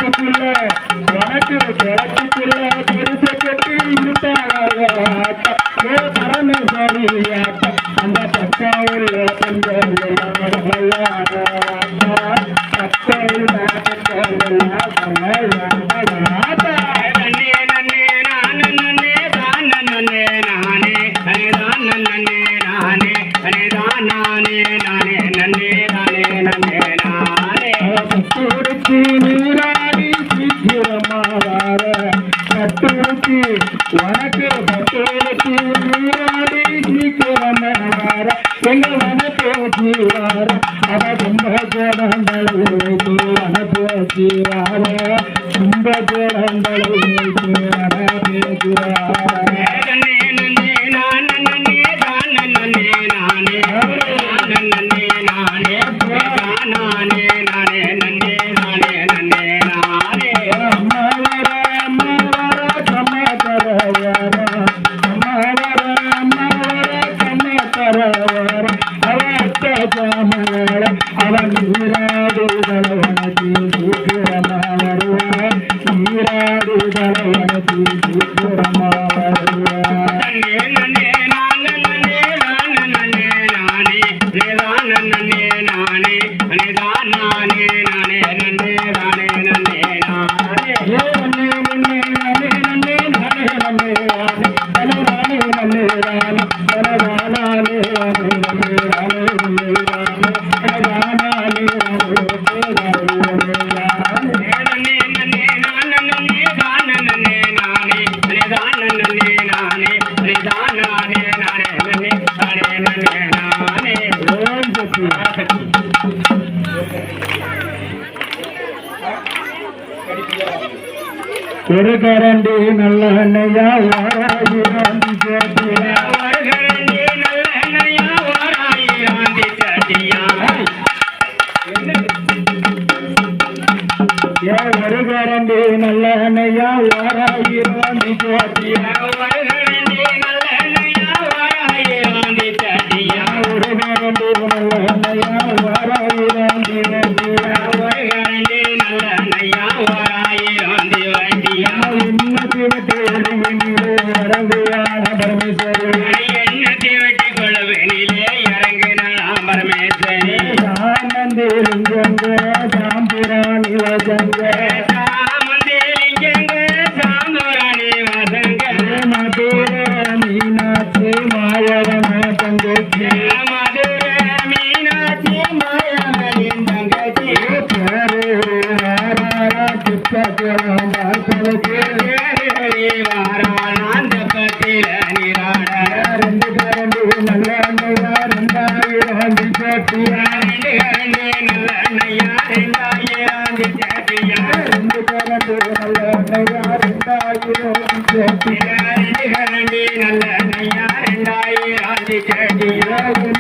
கிடக்குள்ள உனக்கு கிடக்குள்ள பெருசை கட்டி இருப்பாங்க பரமேஸ்வரி அந்த பக்கா உள்ள பெண்கள் நீராடி சீக்கிரமாவார கட்டுக்கு உனக்கு பட்டோருக்கு நீராடி சீக்கிரமாவார எங்க வனப்போச்சு வார அவ ரொம்ப ஜோடங்களை வைத்து வனப்போச்சு வார ரொம்ப ஜோடங்களை வைத்து வனப்போச்சு அவன் நீராடுதலவனத்தில் சீக்கிரமா வருவான் நீராடுதலவனத்தில் சீக்கிரமா வருவான் ஒரு கரண்டி நல்ல எண்ணெயா வாராயிராந்தி சேட்டியா ஒரு கரண்டி நல்ல எண்ணெயா வாராயிராந்தி சேட்டியா ஒரு கரண்டி நல்ல எண்ணெயா வாராயிராந்தி சேட்டியா ஒரு கரண்டி நல்ல எண்ணெயா வாராயிராந்தி சேட்டியா ஒரு கரண்டி நல்ல எண்ணெயா வாராயிராந்தி சேட்டியா ஒரு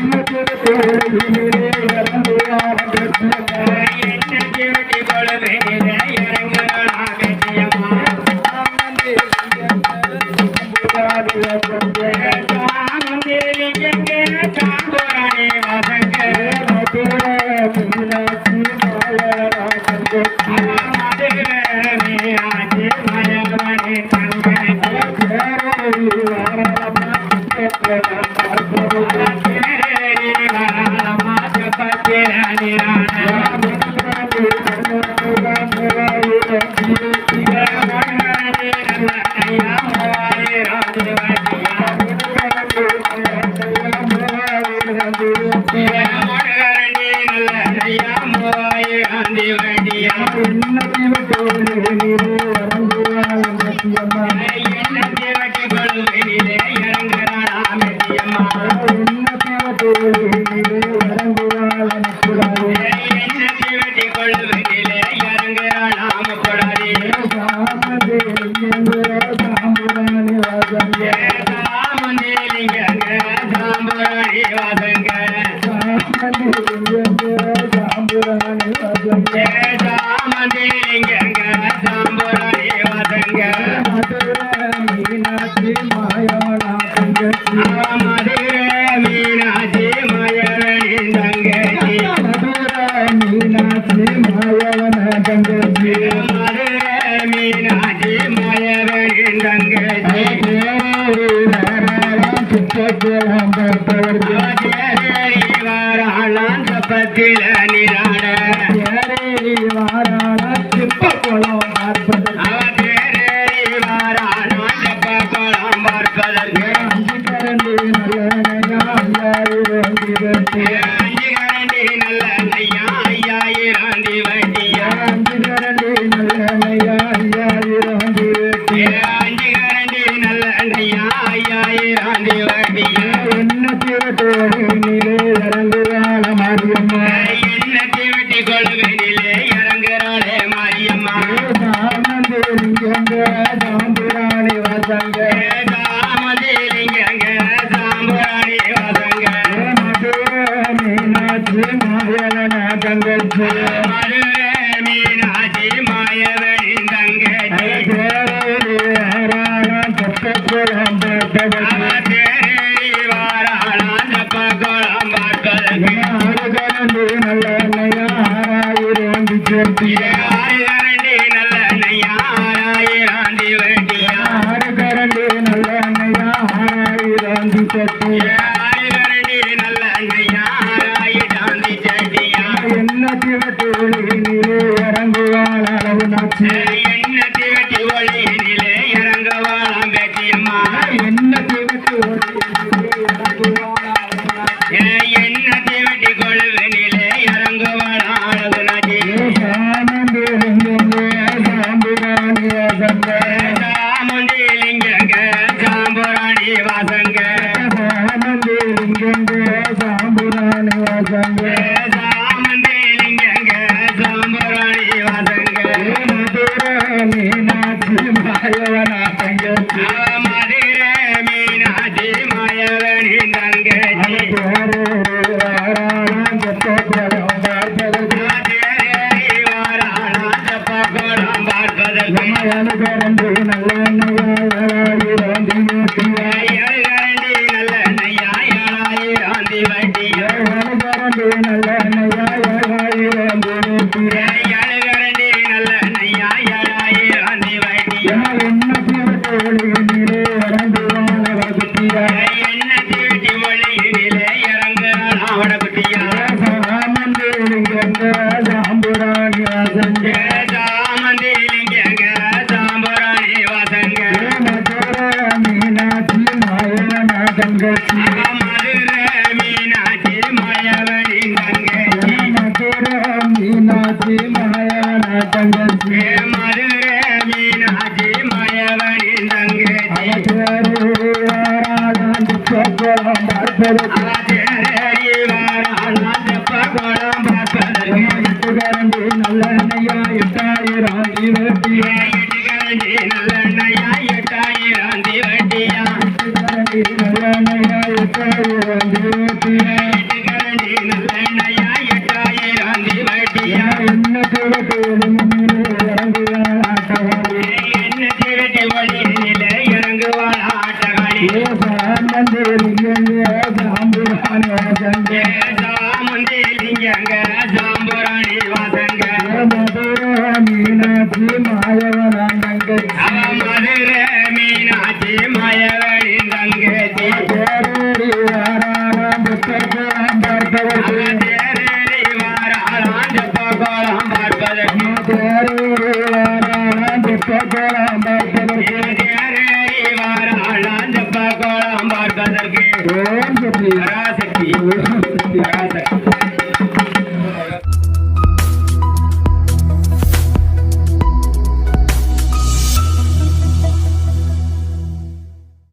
கரண்டி நல்ல எண்ணெயா வாராயிராந்தி மீனாட்சி மாயவன கங்கை கோயில நீராட தேரேறி வாராளா தெப்ப குளம் பார்ப்பதற்கு தேரேறி வாராளா தெப்ப குளம் பார்ப்பதற்கு அஞ்சு கரண்டி நல்லெண்ணெயா 5000 திரட்டி அஞ்சு கரண்டி நல்லெண்ணெயா 5000 திரட்டியா அஞ்சு கரண்டி நல்லெண்ணெயா 5000 திரட்டி அஞ்சு கரண்டி நல்லெண்ணெயா 5000 திரட்டியா என்ன திரட்டோனிலே இறங்குவாள மாரியம்மா எண்ணத்தை வெட்டி கொள்வதிலே இறங்குறாளே மாரியம்மா சாமந்தேலிங்க சாம்புராணி வசங்க தாமதிலிங்கங்க சாம்புராணி வசங்க மீனாட்சி மாயவன தங்கச்சி மதுரை மீனாட்சி மாயவனின் தங்கச்சி தெப்பக்குளம் தேரேறி வாராளாம் தெப்ப குளம் பார்ப்பதற்கு கரண்டி நல்லெண்ணெயா 6000 சேர்த்தி கரண்டி நல்லெண்ணெயா 6000 திரட்டியா கரண்டி நல்லெண்ணெயா 6000 சேர்த்தி கரண்டி நல்லெண்ணெயா 6000 திரட்டியா என்ன திவட்டோளினிலே இறங்குவாள் அளவு நாச்சி எண்ணத்தை வெட்டி ஒளியினிலே இறங்குவாளாம் பேச்சியம்மா என்ன திவட்டோளினிலே இறங்குவாள் அளவு நாச்சி எண்ணத்தை வெட்டி கொள்வனிலே இறங்குவாளாம் அழகு நாச்சி சாமுண்டிலிங்கங்க சாம்புராணி வாசங்க சாமுண்டிலிங்கங்க சாம்புராணி வாசங்க மதுரை மீனாட்சி மாயவனின் தங்கச்சி தேரேறி வாராளாம் தெப்ப குளம் பார்ப்பதற்கு கரண்டி நல்லெண்ணெயா 7000 திரட்டியா கரண்டி நல்லெண்ணெயா 7000 திரட்டியா எண்ணத்தை வெட்டி ஒளியினிலே இறங்குறாள் அவடகுட்டியா சாம்புராணி வசங்க சாமந்திலிங்கங்க சாம்புராணி வசங்க மீனாட்சி மாயவன தங்கச்சி மதுரை மீனாட்சி மாயவனின் தங்கச்சி மீனாட்சி மாயவன தங்கச்சி மதுரை மீனாட்சி மாயவனின் தங்கச்சி தெப்பக்குளம் பார்ப்பதற்கு தேரேறி வாராளாம் தெப்ப குளம் பார்ப்பதற்கு கரண்டி நல்லெண்ணெயா 8000 திரட்டியா கரண்டி நல்லெண்ணெயா 8000 திரட்டியா கரண்டி நல்லெண்ணெயா 8000 திரட்டியா கரண்டி நல்லெண்ணெயா 8000 திரட்டியா என்ன திவட்டோளினிலே இறங்குவாள் ஆட்டவாளி எண்ணத்தை வெட்டி ஒளியினிலே இறங்குவாள் ஆட்டகாளி சாமந்தேலிங்க சாம்புராணி வசங்க சாமுண்டிலிங்கங்க சாம்புராணி வாசங்க மீனாட்சி மாயவன தங்கச்சி மதுரை மீனாட்சி மாயவனின் தங்கச்சி தேரேறி வாராளாம் தெப்பக்குளம் பார்ப்பதற்கு தேரேறி வாராளாம் தெப்ப குளம் பார்ப்பதற்கு தேரேறி வாராளாம் தெப்பக்குளம்